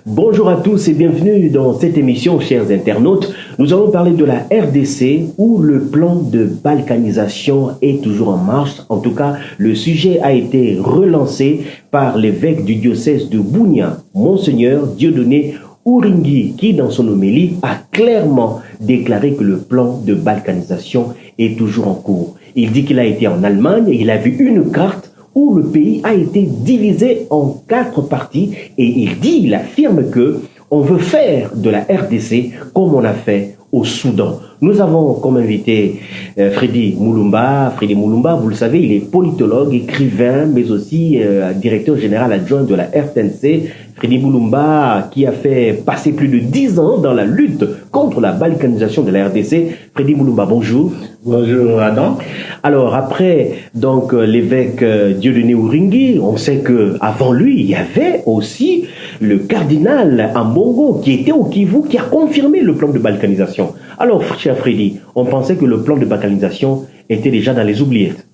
Bonjour à tous et bienvenue dans cette émission, chers internautes. Nous allons parler de la RDC où le plan de balkanisation est toujours en marche. En tout cas, le sujet a été relancé par l'évêque du diocèse de Bunia, Monseigneur Dieudonné Uringui, qui dans son homélie a clairement déclaré que le plan de balkanisation est toujours en cours. Il dit qu'il a été en Allemagne et il a vu une carte où le pays a été divisé en 4 parties et il affirme que on veut faire de la RDC comme on a fait au Soudan. Nous avons comme invité Freddy Mulumba. Freddy Mulumba, vous le savez, il est politologue, écrivain, mais aussi directeur général adjoint de la RTNC. Freddy Mulumba, qui a fait passer plus de 10 ans dans la lutte contre la balkanisation de la RDC. Freddy Mulumba, bonjour. Bonjour Adam. Alors après donc l'évêque Dieudonné Uringui, on sait que avant lui il y avait aussi le cardinal Ambongo qui était au Kivu, qui a confirmé le plan de balkanisation. Alors cher Freddy, on pensait que le plan de balkanisation était déjà dans les oubliettes.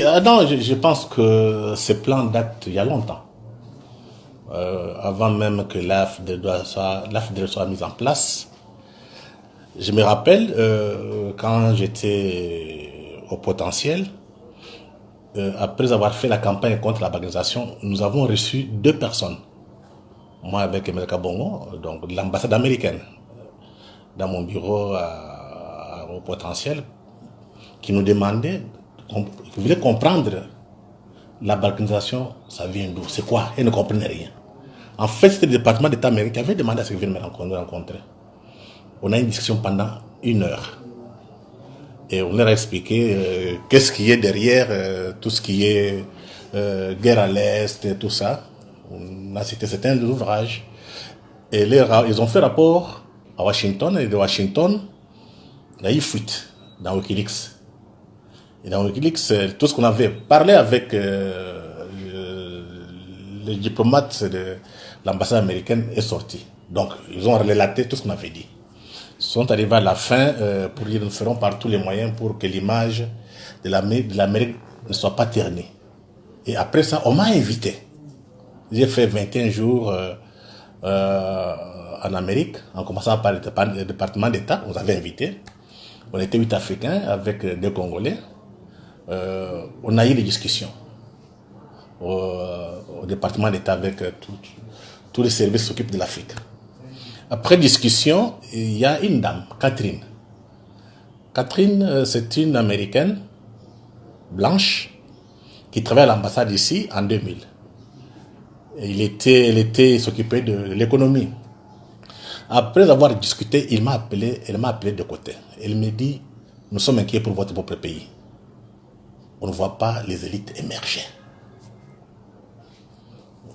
Adam, je pense que ce plan date il y a longtemps. Avant même que l'AFD soit mise en place. Je me rappelle, quand j'étais au potentiel, après avoir fait la campagne contre la balkanisation, nous avons reçu 2 personnes. Moi avec Emile Kabongo, donc de l'ambassade américaine, dans mon bureau au potentiel, qui nous demandaient, qui voulaient comprendre la balkanisation, ça vient d'où, c'est quoi, ils ne comprenaient rien. En fait, c'était le département d'État américain qui avait demandé à ce qu'ils viennent me rencontrer. On a eu une discussion pendant 1 heure. Et on leur a expliqué qu'est-ce qui est derrière tout ce qui est guerre à l'Est et tout ça. On a cité certains ouvrages. Et ils ont fait rapport à Washington. Et de Washington, il y a eu fuite dans Wikileaks. Et dans Wikileaks, tout ce qu'on avait parlé avec les diplomates de l'ambassade américaine est sorti. Donc, ils ont relaté tout ce qu'on avait dit. Ils sont arrivés à la fin pour dire nous ferons par tous les moyens pour que l'image de l'Amérique ne soit pas ternie. Et après ça, on m'a invité. J'ai fait 21 jours en Amérique, en commençant par le département d'État. On nous avait invités. On était 8 Africains avec 2 Congolais. On a eu des discussions au département d'État avec tous les services qui s'occupent de l'Afrique. Après discussion, il y a une dame, Catherine. Catherine, c'est une Américaine blanche qui travaille à l'ambassade ici en 2000. Elle s'occupait de l'économie. Après avoir discuté, elle m'a appelé de côté. Elle me dit, nous sommes inquiets pour votre propre pays. On ne voit pas les élites émerger.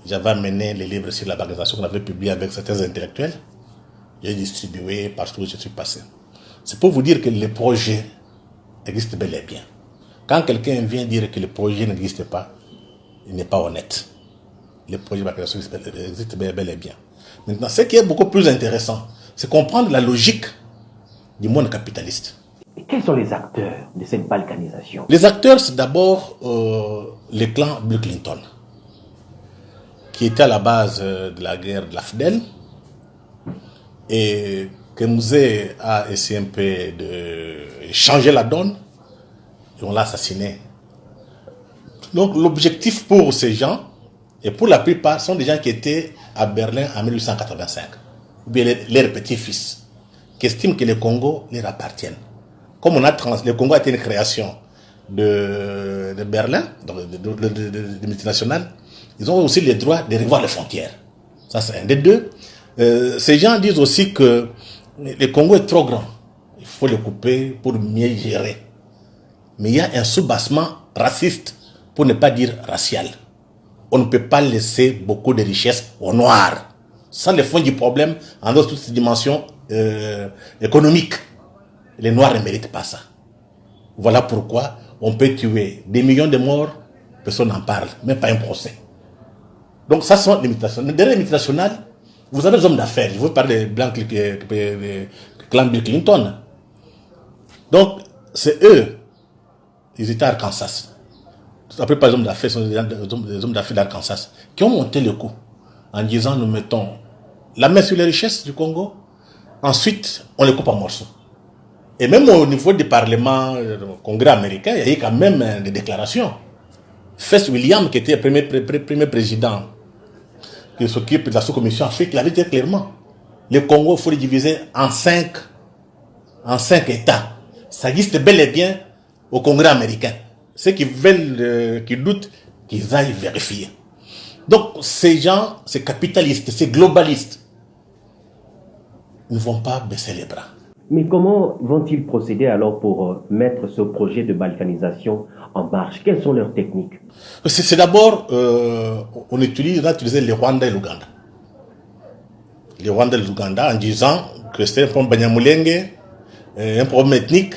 J'avais amené les livres sur la balkanisation qu'on avait publiés avec certains intellectuels. J'ai distribué partout où je suis passé. C'est pour vous dire que les projets existent bel et bien. Quand quelqu'un vient dire que le projet n'existe pas, il n'est pas honnête. Les projets de balkanisation existent bel et bien. Maintenant, ce qui est beaucoup plus intéressant, c'est comprendre la logique du monde capitaliste. Et quels sont les acteurs de cette balkanisation? Les acteurs, c'est d'abord le clan Bill Clinton, qui était à la base de la guerre de l'AFDEL, et que Mouzé a essayé un peu de changer la donne, et on l'a assassiné. Donc l'objectif pour ces gens, et pour la plupart, sont des gens qui étaient à Berlin en 1885, ou bien leurs petits-fils, qui estiment que le Congo leur appartient. Comme le Congo a été une création de Berlin, donc de multinationales, ils ont aussi le droit de revoir les frontières. Ça, c'est un des deux. Ces gens disent aussi que le Congo est trop grand. Il faut le couper pour mieux gérer. Mais il y a un soubassement raciste, pour ne pas dire racial. On ne peut pas laisser beaucoup de richesses aux Noirs. Sans le fond du problème, en d'autres toutes ces dimensions économiques. Les Noirs ne méritent pas ça. Voilà pourquoi on peut tuer des millions de morts, personne n'en parle, même pas un procès. Donc ça sont les multinationales. Derrière les multinationales, vous avez des hommes d'affaires. Je veux parler des blancs clan Bill Clinton. Donc c'est eux, ils étaient à Arkansas. Après, par exemple, d'affaires sont des hommes d'affaires d'Arkansas qui ont monté le coup. en disant nous mettons la main sur les richesses du Congo, ensuite on les coupe en morceaux. Et même au niveau du Parlement, du Congrès américain, il y a eu quand même des déclarations. Fess William, qui était le premier président qui s'occupe de la sous-commission Afrique, il avait dit clairement, le Congo, il faut le diviser en cinq États. Ça existe bel et bien au Congrès américain. Ceux qui veulent, qui doutent, qu'ils aillent vérifier. Donc, ces gens, ces capitalistes, ces globalistes, ne vont pas baisser les bras. Mais comment vont-ils procéder alors pour mettre ce projet de balkanisation en marche? Quelles sont leurs techniques? C'est d'abord, on a utilisé le Rwanda et l'Ouganda. Le Rwanda et l'Ouganda en disant que c'est un problème Banyamulenge, un problème ethnique,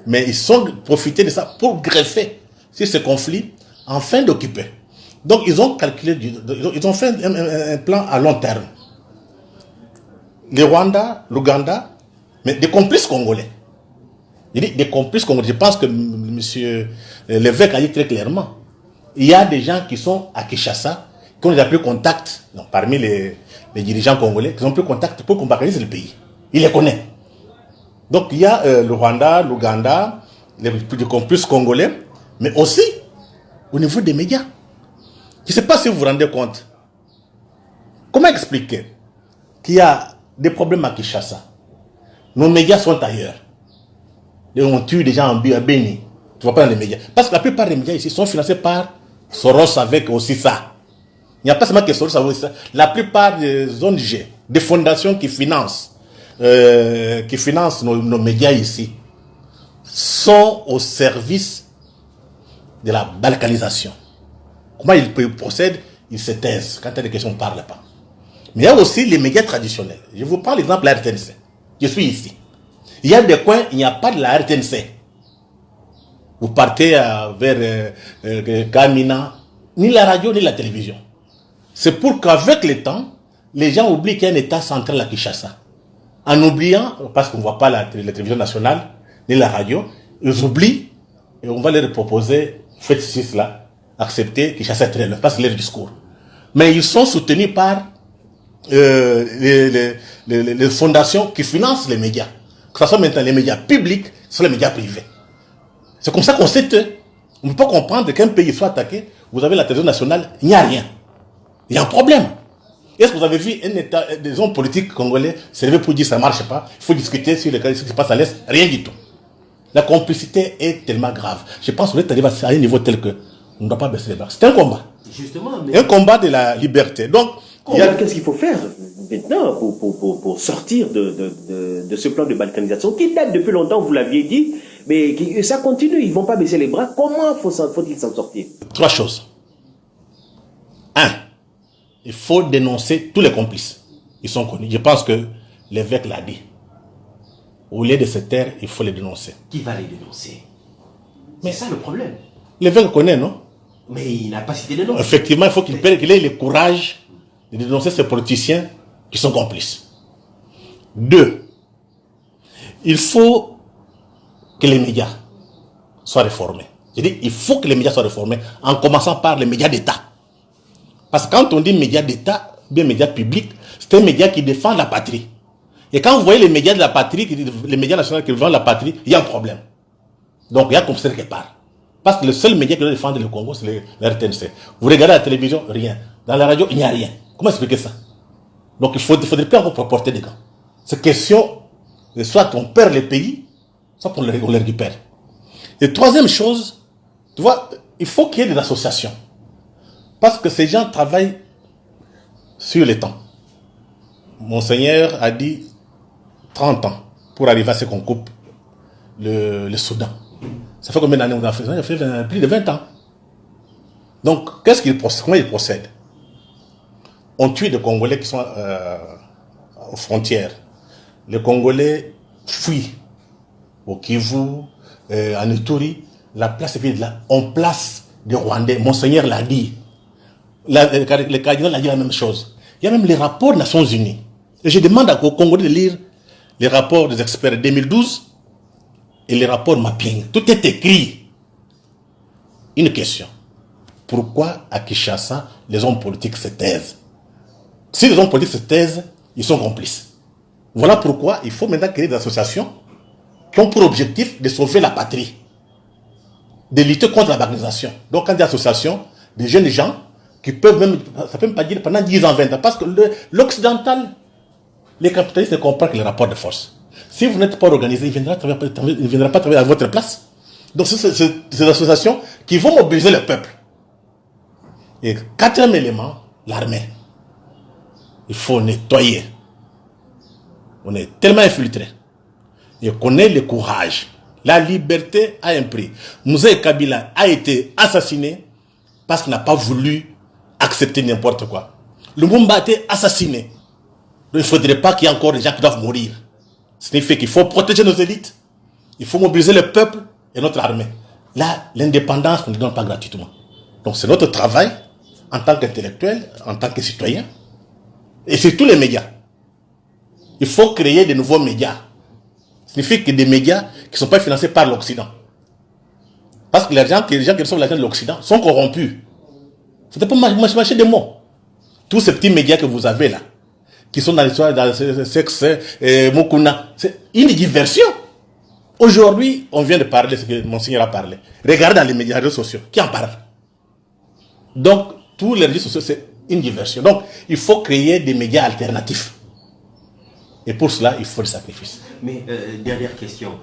mais ils ont profité de ça pour greffer sur ce conflit afin d'occuper. Donc ils ont calculé, ils ont fait un plan à long terme. Le Rwanda, l'Ouganda, mais des complices congolais. Il dit des complices congolais. Je pense que M. l'évêque a dit très clairement. Il y a des gens qui sont à Kinshasa, qui ont déjà pris contact, donc parmi les dirigeants congolais, qui ont pris contact pour combattre le pays. Il les connaît. Donc il y a le Rwanda, l'Ouganda, les complices congolais, mais aussi au niveau des médias. Je ne sais pas si vous vous rendez compte. Comment expliquer qu'il y a des problèmes à Kinshasa? Nos médias sont ailleurs. Et on tue des gens à Béni. Tu vois pas dans les médias. Parce que la plupart des médias ici sont financés par Soros avec aussi ça. Il n'y a pas seulement que Soros avec aussi ça. La plupart des ONG, des fondations qui financent nos médias ici, sont au service de la balkanisation. Comment ils procèdent? Ils se taisent. Quand il y a des questions, on ne parle pas. Mais il y a aussi les médias traditionnels. Je vous prends l'exemple de la RTNC. Je suis ici. Il y a des coins, il n'y a pas de la RTNC. Vous partez vers Kamina, ni la radio, ni la télévision. C'est pour qu'avec le temps, les gens oublient qu'il y a un État central à Kinshasa. En oubliant, parce qu'on ne voit pas la télévision nationale, ni la radio, ils oublient et on va leur proposer, faites cela, acceptez Kinshasa est très loin, parce que leur discours. Mais ils sont soutenus par les fondations qui financent les médias. Que ce soit maintenant les médias publics, que ce soit les médias privés. C'est comme ça qu'on sait que on ne peut pas comprendre qu'un pays soit attaqué, vous avez la télévision nationale, il n'y a rien. Il y a un problème. Est-ce que vous avez vu un État, des hommes politiques congolais se lever pour dire ça ne marche pas, il faut discuter sur ce qui se passe à l'Est? Rien du tout. La complicité est tellement grave. Je pense qu'on est arrivé à un niveau tel que on ne doit pas baisser les bras. C'est un combat. Justement. Mais... un combat de la liberté. Donc, qu'est-ce qu'il faut faire maintenant pour sortir de ce plan de balkanisation qui date depuis longtemps, vous l'aviez dit, mais ça continue, ils ne vont pas baisser les bras. Comment faut-il s'en sortir? 3 choses. 1. Il faut dénoncer tous les complices. Ils sont connus. Je pense que l'évêque l'a dit. Au lieu de se taire, il faut les dénoncer. Qui va les dénoncer? Mais c'est ça le problème. L'évêque connaît, non? Mais il n'a pas cité les noms. Effectivement, il faut qu'il ait le courage de dénoncer ces politiciens qui sont complices. 2. Il faut que les médias soient réformés. Je dis, il faut que les médias soient réformés, en commençant par les médias d'État. Parce que quand on dit médias d'État, bien médias publics, c'est un média qui défend la patrie. Et quand vous voyez les médias de la patrie, les médias nationaux qui défendent la patrie, il y a un problème. Donc il y a comme ça quelque part. Parce que le seul média qui doit défendre le Congo, c'est le RTNC. Vous regardez la télévision, rien. Dans la radio, il n'y a rien. Comment expliquer ça? Donc il ne faudrait pas encore porter des gants. C'est question, soit on perd le pays, soit on le récupère. Et troisième chose, tu vois, il faut qu'il y ait des associations. Parce que ces gens travaillent sur le temps. Monseigneur a dit 30 ans pour arriver à ce qu'on coupe le Soudan. Ça fait combien d'années on a fait ça? Ça fait plus de 20 ans. Donc, comment ils procèdent? On tue des Congolais qui sont aux frontières. Les Congolais fuient au Kivu, en Ituri. La place est vide là. On place des Rwandais. Monseigneur l'a dit. Le cardinal a dit la même chose. Il y a même les rapports des Nations Unies. Et je demande aux Congolais de lire les rapports des experts de 2012 et les rapports mapping. Tout est écrit. Une question. Pourquoi à Kinshasa, les hommes politiques se taisent? Si les hommes politiques se taisent, ils sont complices. Voilà pourquoi il faut maintenant créer des associations qui ont pour objectif de sauver la patrie, de lutter contre la banalisation. Donc, quand il y a des associations, des jeunes gens qui peuvent même, ça peut même pas dire pendant 10 ans, 20 ans, parce que l'occidental, les capitalistes ne comprennent que les rapports de force. Si vous n'êtes pas organisé, il ne viendra pas travailler à votre place. Donc, c'est ces associations qui vont mobiliser le peuple. Et quatrième élément, l'armée. Il faut nettoyer. On est tellement infiltré. Et qu'on ait le courage. La liberté a un prix. Moussa Kabila a été assassiné parce qu'il n'a pas voulu accepter n'importe quoi. Lumumba a été assassiné. Donc il ne faudrait pas qu'il y ait encore des gens qui doivent mourir. Ce signifie qu'il faut protéger nos élites. Il faut mobiliser le peuple et notre armée. Là, l'indépendance, on ne donne pas gratuitement. Donc c'est notre travail en tant qu'intellectuel, en tant que citoyen. Et c'est tous les médias. Il faut créer de nouveaux médias. Ça signifie que des médias qui ne sont pas financés par l'Occident. Parce que les gens qui reçoivent l'argent de l'Occident sont corrompus. C'était pas marcher des mots. Tous ces petits médias que vous avez là, qui sont dans l'histoire, dans le sexe, Mokuna, c'est une diversion. Aujourd'hui, on vient de parler, ce que Monseigneur a parlé. Regardez dans les médias, les réseaux sociaux, qui en parle? Donc, tous les réseaux sociaux, c'est une diversion. Donc, il faut créer des médias alternatifs. Et pour cela, il faut le sacrifice. Mais, dernière question.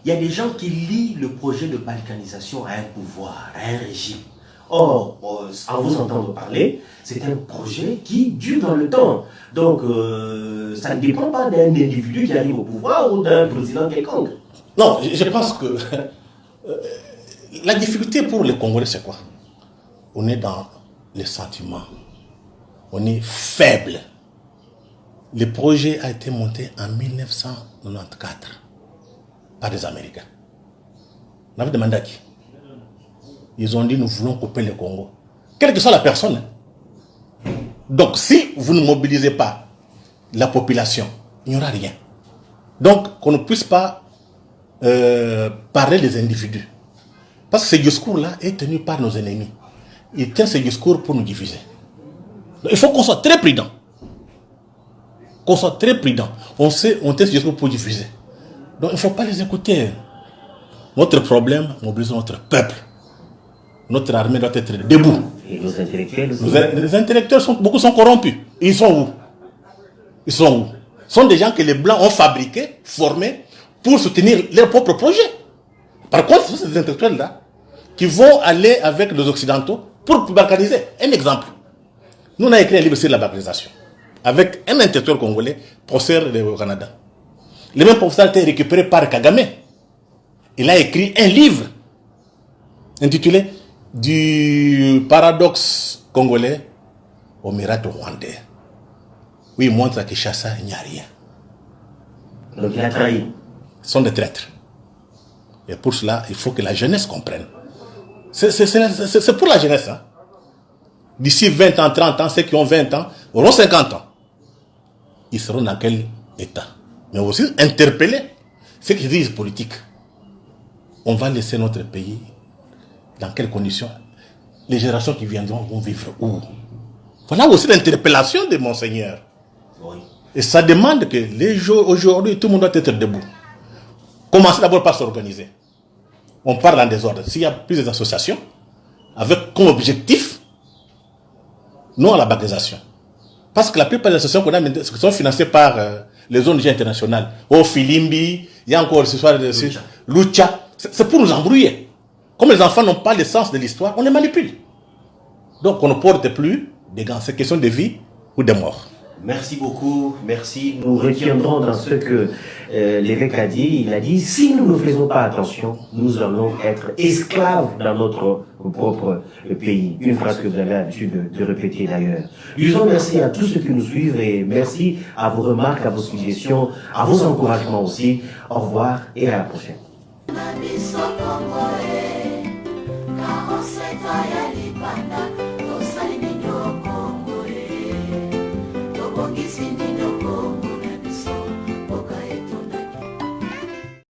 Il y a des gens qui lient le projet de balkanisation à un pouvoir, à un régime. Or, en vous entendre parler, c'est un projet qui dure dans le temps. Donc, ça ne dépend pas d'un individu qui arrive au pouvoir ou d'un président quelconque. Non, je pense que la difficulté pour les Congolais, c'est quoi? On est dans les sentiments. On est faible. Le projet a été monté en 1994 par les Américains. On avait demandé à qui? Ils ont dit, nous voulons couper le Congo. Quelle que soit la personne. Donc, si vous ne mobilisez pas la population, il n'y aura rien. Donc, qu'on ne puisse pas parler des individus. Parce que ce discours-là est tenu par nos ennemis. Ils tiennent ce discours pour nous diviser. Donc, il faut qu'on soit très prudent. Qu'on soit très prudent. On tient ce discours pour diviser. Donc, il ne faut pas les écouter. Notre problème, mobiliser notre peuple. Notre armée doit être debout. Et nos intellectuels aussi. Les intellectuels, beaucoup sont corrompus. Ils sont où? Ils sont où? Ce sont des gens que les Blancs ont fabriqués, formés, pour soutenir leur propre projet. Par contre, ce sont ces intellectuels-là qui vont aller avec les Occidentaux pour balkaniser. Un exemple. Nous, on a écrit un livre sur la balkanisation avec un intellectuel congolais, professeur au Canada. Le même professeur a été récupéré par Kagame. Il a écrit un livre intitulé Du paradoxe congolais au miracle rwandais. Oui, il montre à Kinshasa, il n'y a rien. Donc il a trahi. Ce sont des traîtres. Et pour cela, il faut que la jeunesse comprenne. C'est pour la jeunesse. Hein. D'ici 20 ans, 30 ans, ceux qui ont 20 ans auront 50 ans. Ils seront dans quel état? Mais aussi interpeller ceux qui disent politique. On va laisser notre pays dans quelles conditions? Les générations qui viendront vont vivre où? Voilà aussi l'interpellation de Monseigneur. Oui. Et ça demande que les jours aujourd'hui, tout le monde doit être debout. Commencez d'abord par s'organiser. On parle en désordre. S'il y a plusieurs associations, avec comme objectif, non à la banalisation. Parce que la plupart des associations qu'on a sont financées par les ONG internationales. Au Filimbi, il y a encore ce soir de Lucha. C'est pour nous embrouiller. Comme les enfants n'ont pas le sens de l'histoire, on les manipule. Donc on ne porte plus des gants. C'est question de vie ou de mort. Merci beaucoup, merci. Nous retiendrons dans ce que l'évêque a dit. Il a dit, si nous ne faisons pas attention, nous allons être esclaves dans notre propre pays. Une phrase que vous avez l'habitude de répéter d'ailleurs. Disons merci à tous ceux qui nous suivent et merci à vos remarques, à vos suggestions, à vos encouragements aussi. Au revoir et à la prochaine. Nabiso Congolais, car on sait